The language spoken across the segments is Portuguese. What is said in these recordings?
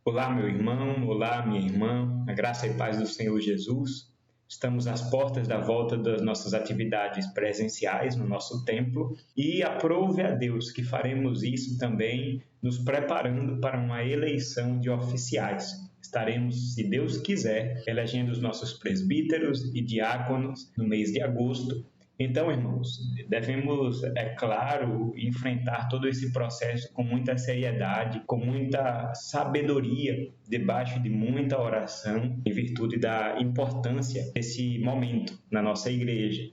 Olá, meu irmão, olá, minha irmã, a graça e paz do Senhor Jesus. Estamos às portas da volta das nossas atividades presenciais no nosso templo e aprove a Deus que faremos isso também nos preparando para uma eleição de oficiais. Estaremos, se Deus quiser, elegendo os nossos presbíteros e diáconos no mês de agosto. Então, irmãos, devemos, é claro, enfrentar todo esse processo com muita seriedade, com muita sabedoria, debaixo de muita oração, em virtude da importância desse momento na nossa igreja.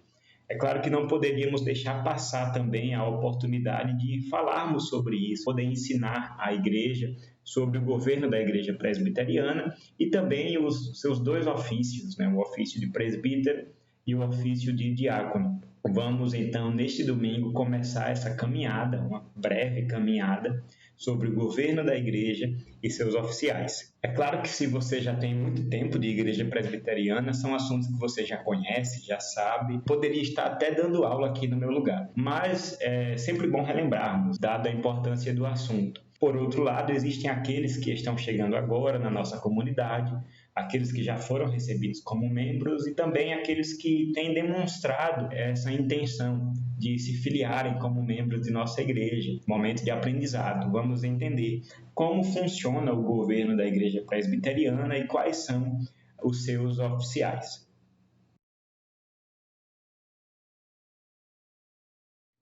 É claro que não poderíamos deixar passar também a oportunidade de falarmos sobre isso, poder ensinar a igreja sobre o governo da igreja presbiteriana e também os seus dois ofícios, o ofício de presbítero e o ofício de diácono. Vamos então, neste domingo, começar essa caminhada, uma breve caminhada, sobre o governo da igreja e seus oficiais. É claro que se você já tem muito tempo de igreja presbiteriana, são assuntos que você já conhece, já sabe, poderia estar até dando aula aqui no meu lugar, mas é sempre bom relembrarmos, dada a importância do assunto. Por outro lado, existem aqueles que estão chegando agora na nossa comunidade, aqueles que já foram recebidos como membros e também aqueles que têm demonstrado essa intenção de se filiarem como membros de nossa igreja. Momento de aprendizado. Vamos entender como funciona o governo da igreja presbiteriana e quais são os seus oficiais.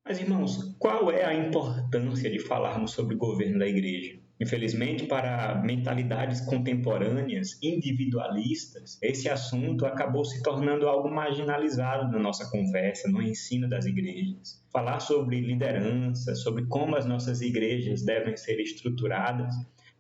Mas, irmãos, qual é a importância de falarmos sobre o governo da igreja? Infelizmente, para mentalidades contemporâneas, individualistas, esse assunto acabou se tornando algo marginalizado na nossa conversa, no ensino das igrejas. Falar sobre liderança, sobre como as nossas igrejas devem ser estruturadas,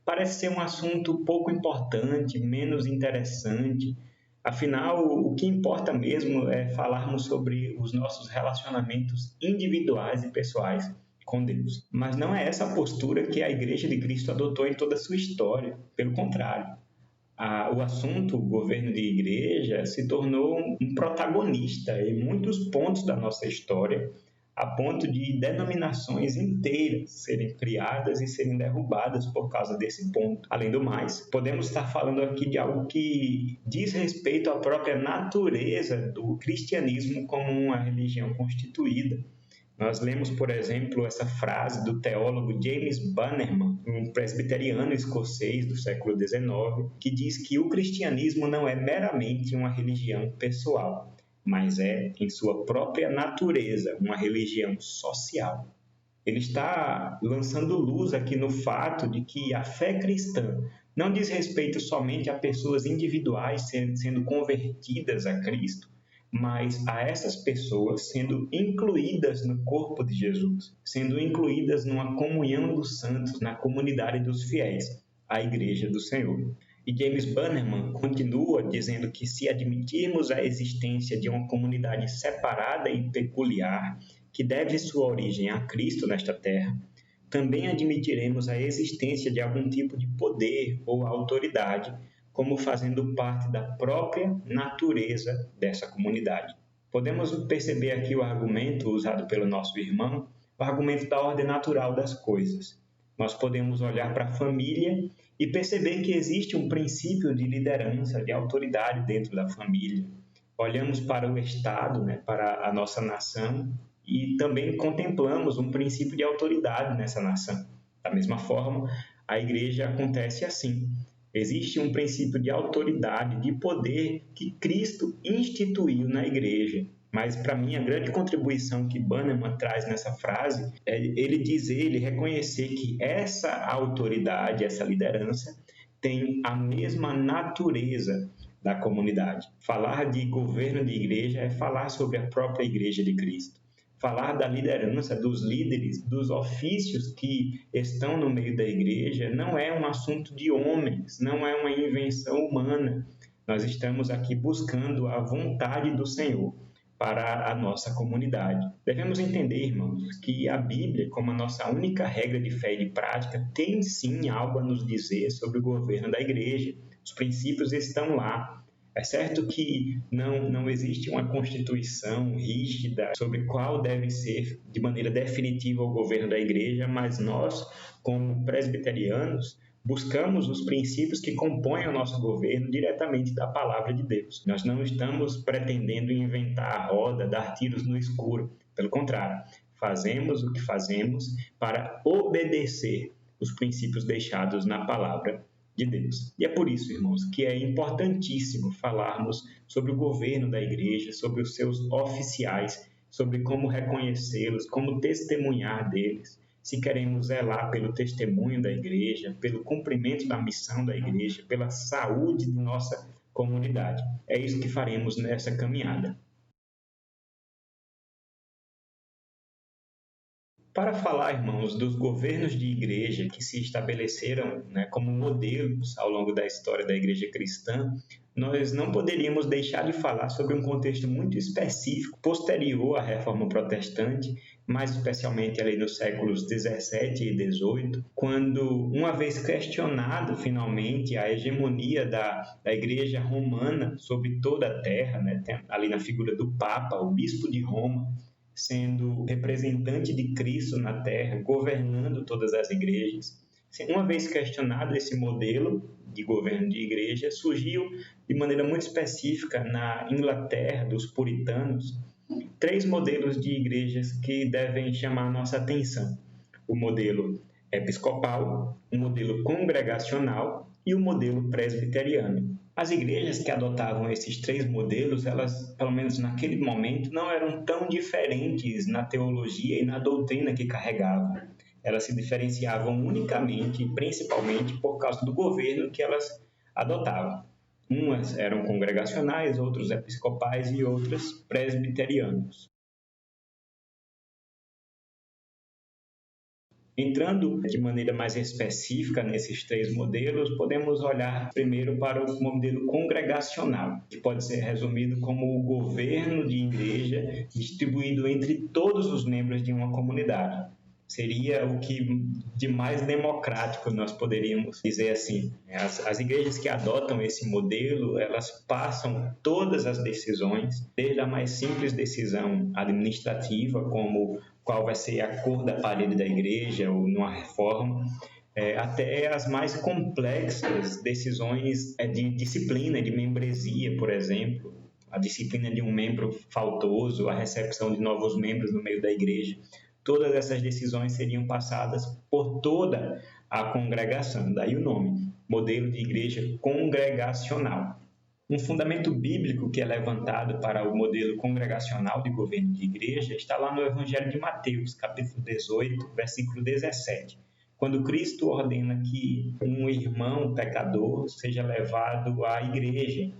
parece ser um assunto pouco importante, menos interessante. Afinal, o que importa mesmo é falarmos sobre os nossos relacionamentos individuais e pessoais com Deus. Mas não é essa a postura que a Igreja de Cristo adotou em toda a sua história. Pelo contrário, o assunto, o governo de igreja, se tornou um protagonista em muitos pontos da nossa história, a ponto de denominações inteiras serem criadas e serem derrubadas por causa desse ponto. Além do mais, podemos estar falando aqui de algo que diz respeito à própria natureza do cristianismo como uma religião constituída. Nós lemos, por exemplo, essa frase do teólogo James Bannerman, um presbiteriano escocês do século XIX, que diz que o cristianismo não é meramente uma religião pessoal, mas é, em sua própria natureza, uma religião social. Ele está lançando luz aqui no fato de que a fé cristã não diz respeito somente a pessoas individuais sendo convertidas a Cristo, mas a essas pessoas sendo incluídas no corpo de Jesus, sendo incluídas numa comunhão dos santos, na comunidade dos fiéis, a Igreja do Senhor. E James Bannerman continua dizendo que se admitirmos a existência de uma comunidade separada e peculiar, que deve sua origem a Cristo nesta terra, também admitiremos a existência de algum tipo de poder ou autoridade, como fazendo parte da própria natureza dessa comunidade. Podemos perceber aqui o argumento usado pelo nosso irmão, o argumento da ordem natural das coisas. Nós podemos olhar para a família e perceber que existe um princípio de liderança, de autoridade dentro da família. Olhamos para o Estado, para a nossa nação, e também contemplamos um princípio de autoridade nessa nação. Da mesma forma, a igreja acontece assim. Existe um princípio de autoridade, de poder que Cristo instituiu na igreja. Mas, para mim, a grande contribuição que Bannerman traz nessa frase é ele reconhecer que essa autoridade, essa liderança, tem a mesma natureza da comunidade. Falar de governo de igreja é falar sobre a própria igreja de Cristo. Falar da liderança, dos líderes, dos ofícios que estão no meio da igreja não é um assunto de homens, não é uma invenção humana. Nós estamos aqui buscando a vontade do Senhor para a nossa comunidade. Devemos entender, irmãos, que a Bíblia, como a nossa única regra de fé e de prática, tem sim algo a nos dizer sobre o governo da igreja. Os princípios estão lá. É certo que não existe uma constituição rígida sobre qual deve ser de maneira definitiva o governo da igreja, mas nós, como presbiterianos, buscamos os princípios que compõem o nosso governo diretamente da palavra de Deus. Nós não estamos pretendendo inventar a roda, dar tiros no escuro. Pelo contrário, fazemos o que fazemos para obedecer os princípios deixados na palavra de Deus. E é por isso, irmãos, que é importantíssimo falarmos sobre o governo da igreja, sobre os seus oficiais, sobre como reconhecê-los, como testemunhar deles, se queremos zelar pelo testemunho da igreja, pelo cumprimento da missão da igreja, pela saúde de nossa comunidade. É isso que faremos nessa caminhada. Para falar, irmãos, dos governos de igreja que se estabeleceram, como modelos ao longo da história da igreja cristã, nós não poderíamos deixar de falar sobre um contexto muito específico, posterior à Reforma Protestante, mais especialmente ali nos séculos 17 e 18, quando, uma vez questionado finalmente a hegemonia da Igreja Romana sobre toda a terra, ali na figura do Papa, o Bispo de Roma, sendo representante de Cristo na terra, governando todas as igrejas. Uma vez questionado esse modelo de governo de igreja, surgiu de maneira muito específica na Inglaterra, dos puritanos, 3 modelos de igrejas que devem chamar a nossa atenção. O modelo episcopal, o modelo congregacional e o modelo presbiteriano. As igrejas que adotavam esses 3 modelos, elas, pelo menos naquele momento, não eram tão diferentes na teologia e na doutrina que carregavam. Elas se diferenciavam unicamente, principalmente, por causa do governo que elas adotavam. Umas eram congregacionais, outros episcopais e outras presbiterianos. Entrando de maneira mais específica nesses 3 modelos, podemos olhar primeiro para o modelo congregacional, que pode ser resumido como o governo de igreja distribuído entre todos os membros de uma comunidade. Seria o que de mais democrático nós poderíamos dizer assim. As igrejas que adotam esse modelo, elas passam todas as decisões, desde a mais simples decisão administrativa, como qual vai ser a cor da parede da igreja ou numa reforma, até as mais complexas decisões de disciplina, de membresia, por exemplo, a disciplina de um membro faltoso, a recepção de novos membros no meio da igreja. Todas essas decisões seriam passadas por toda a congregação, daí o nome, modelo de igreja congregacional. Um fundamento bíblico que é levantado para o modelo congregacional de governo de igreja está lá no Evangelho de Mateus, capítulo 18, versículo 17, quando Cristo ordena que um irmão pecador seja levado à igreja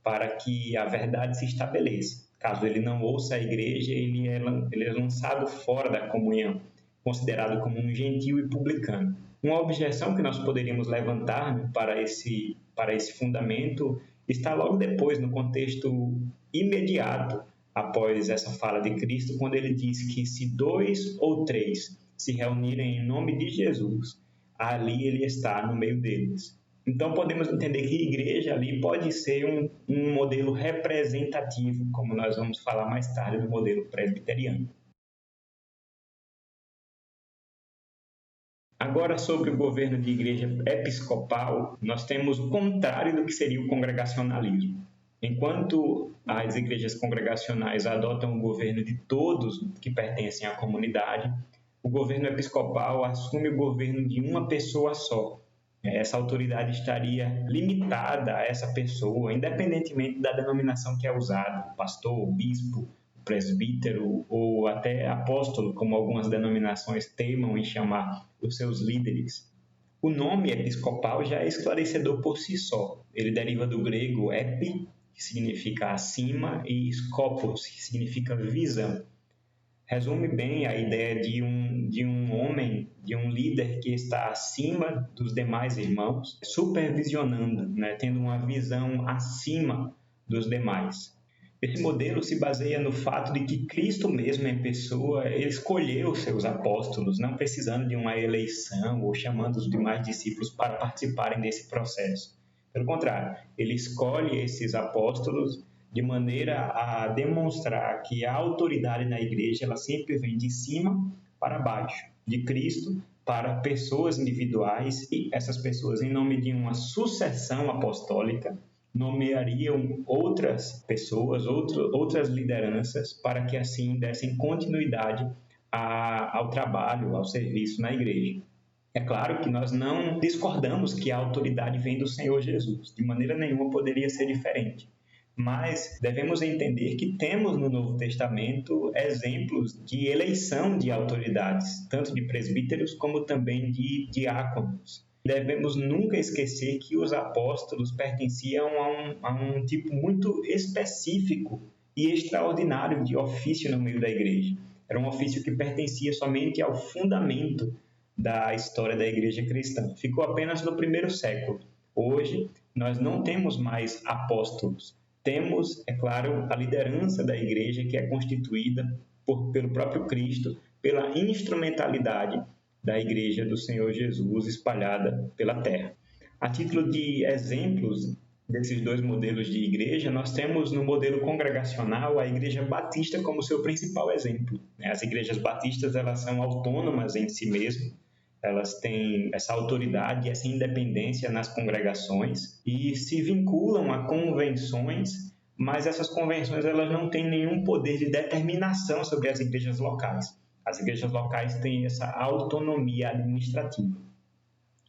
para que a verdade se estabeleça. Caso ele não ouça a igreja, ele é lançado fora da comunhão, considerado como um gentio e publicano. Uma objeção que nós poderíamos levantar para esse fundamento está logo depois, no contexto imediato após essa fala de Cristo, quando ele diz que se 2 ou 3 se reunirem em nome de Jesus, ali ele está no meio deles. Então, podemos entender que a igreja ali pode ser um modelo representativo, como nós vamos falar mais tarde do modelo presbiteriano. Agora, sobre o governo de igreja episcopal, nós temos o contrário do que seria o congregacionalismo. Enquanto as igrejas congregacionais adotam o governo de todos que pertencem à comunidade, o governo episcopal assume o governo de uma pessoa só. Essa autoridade estaria limitada a essa pessoa, independentemente da denominação que é usada, pastor, bispo, presbítero ou até apóstolo, como algumas denominações teimam em chamar os seus líderes. O nome episcopal já é esclarecedor por si só. Ele deriva do grego epi, que significa acima, e skopos, que significa visão. Resume bem a ideia de um homem, de um líder que está acima dos demais irmãos, supervisionando, tendo uma visão acima dos demais. Esse modelo se baseia no fato de que Cristo mesmo em pessoa escolheu os seus apóstolos, não precisando de uma eleição ou chamando os demais discípulos para participarem desse processo. Pelo contrário, ele escolhe esses apóstolos de maneira a demonstrar que a autoridade na igreja ela sempre vem de cima para baixo, de Cristo para pessoas individuais e essas pessoas, em nome de uma sucessão apostólica, nomeariam outras pessoas, outras lideranças, para que assim dessem continuidade ao trabalho, ao serviço na igreja. É claro que nós não discordamos que a autoridade vem do Senhor Jesus, de maneira nenhuma poderia ser diferente. Mas devemos entender que temos no Novo Testamento exemplos de eleição de autoridades, tanto de presbíteros como também de diáconos. Devemos nunca esquecer que os apóstolos pertenciam a um tipo muito específico e extraordinário de ofício no meio da igreja. Era um ofício que pertencia somente ao fundamento da história da igreja cristã. Ficou apenas no primeiro século. Hoje, nós não temos mais apóstolos. Temos, é claro, a liderança da igreja, que é constituída pelo próprio Cristo, pela instrumentalidade da igreja do Senhor Jesus espalhada pela terra. A título de exemplos desses dois modelos de igreja, nós temos no modelo congregacional a Igreja Batista como seu principal exemplo. As igrejas batistas, elas são autônomas em si mesmas, elas têm essa autoridade e essa independência nas congregações e se vinculam a convenções, mas essas convenções elas não têm nenhum poder de determinação sobre as igrejas locais. As igrejas locais têm essa autonomia administrativa.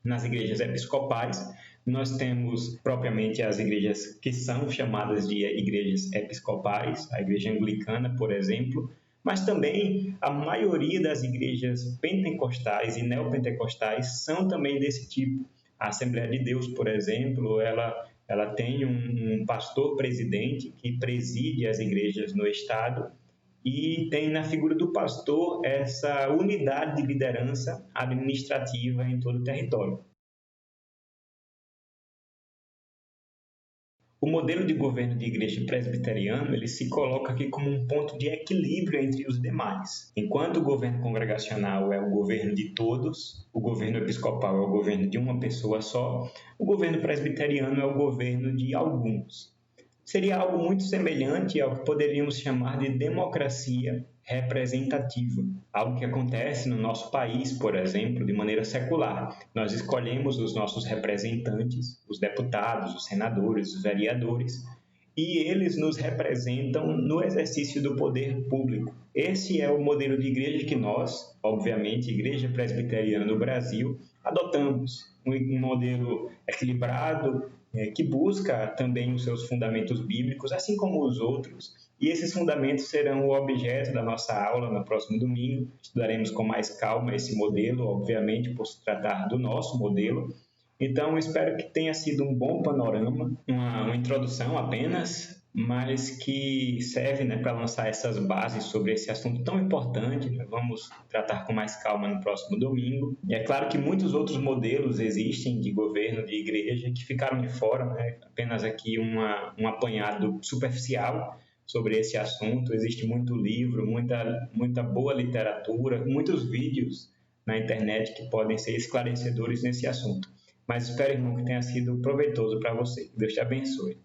Nas igrejas episcopais, nós temos propriamente as igrejas que são chamadas de igrejas episcopais, a igreja anglicana, por exemplo, mas também a maioria das igrejas pentecostais e neopentecostais são também desse tipo. A Assembleia de Deus, por exemplo, ela tem um pastor presidente que preside as igrejas no estado e tem na figura do pastor essa unidade de liderança administrativa em todo o território. O modelo de governo de igreja presbiteriano ele se coloca aqui como um ponto de equilíbrio entre os demais. Enquanto o governo congregacional é o governo de todos, o governo episcopal é o governo de uma pessoa só, o governo presbiteriano é o governo de alguns. Seria algo muito semelhante ao que poderíamos chamar de democracia representativa, algo que acontece no nosso país, por exemplo, de maneira secular. Nós escolhemos os nossos representantes, os deputados, os senadores, os vereadores, e eles nos representam no exercício do poder público. Esse é o modelo de igreja que nós, obviamente, Igreja Presbiteriana do Brasil, adotamos. Um modelo equilibrado, que busca também os seus fundamentos bíblicos, assim como os outros, e esses fundamentos serão o objeto da nossa aula no próximo domingo. Estudaremos com mais calma esse modelo, obviamente, por se tratar do nosso modelo. Então, espero que tenha sido um bom panorama, uma introdução apenas, mas que serve para lançar essas bases sobre esse assunto tão importante. Vamos tratar com mais calma no próximo domingo. E é claro que muitos outros modelos existem de governo, de igreja, que ficaram de fora, apenas aqui um apanhado superficial sobre esse assunto. Existe muito livro, muita boa literatura, muitos vídeos na internet que podem ser esclarecedores nesse assunto. Mas espero, irmão, que tenha sido proveitoso para você. Deus te abençoe.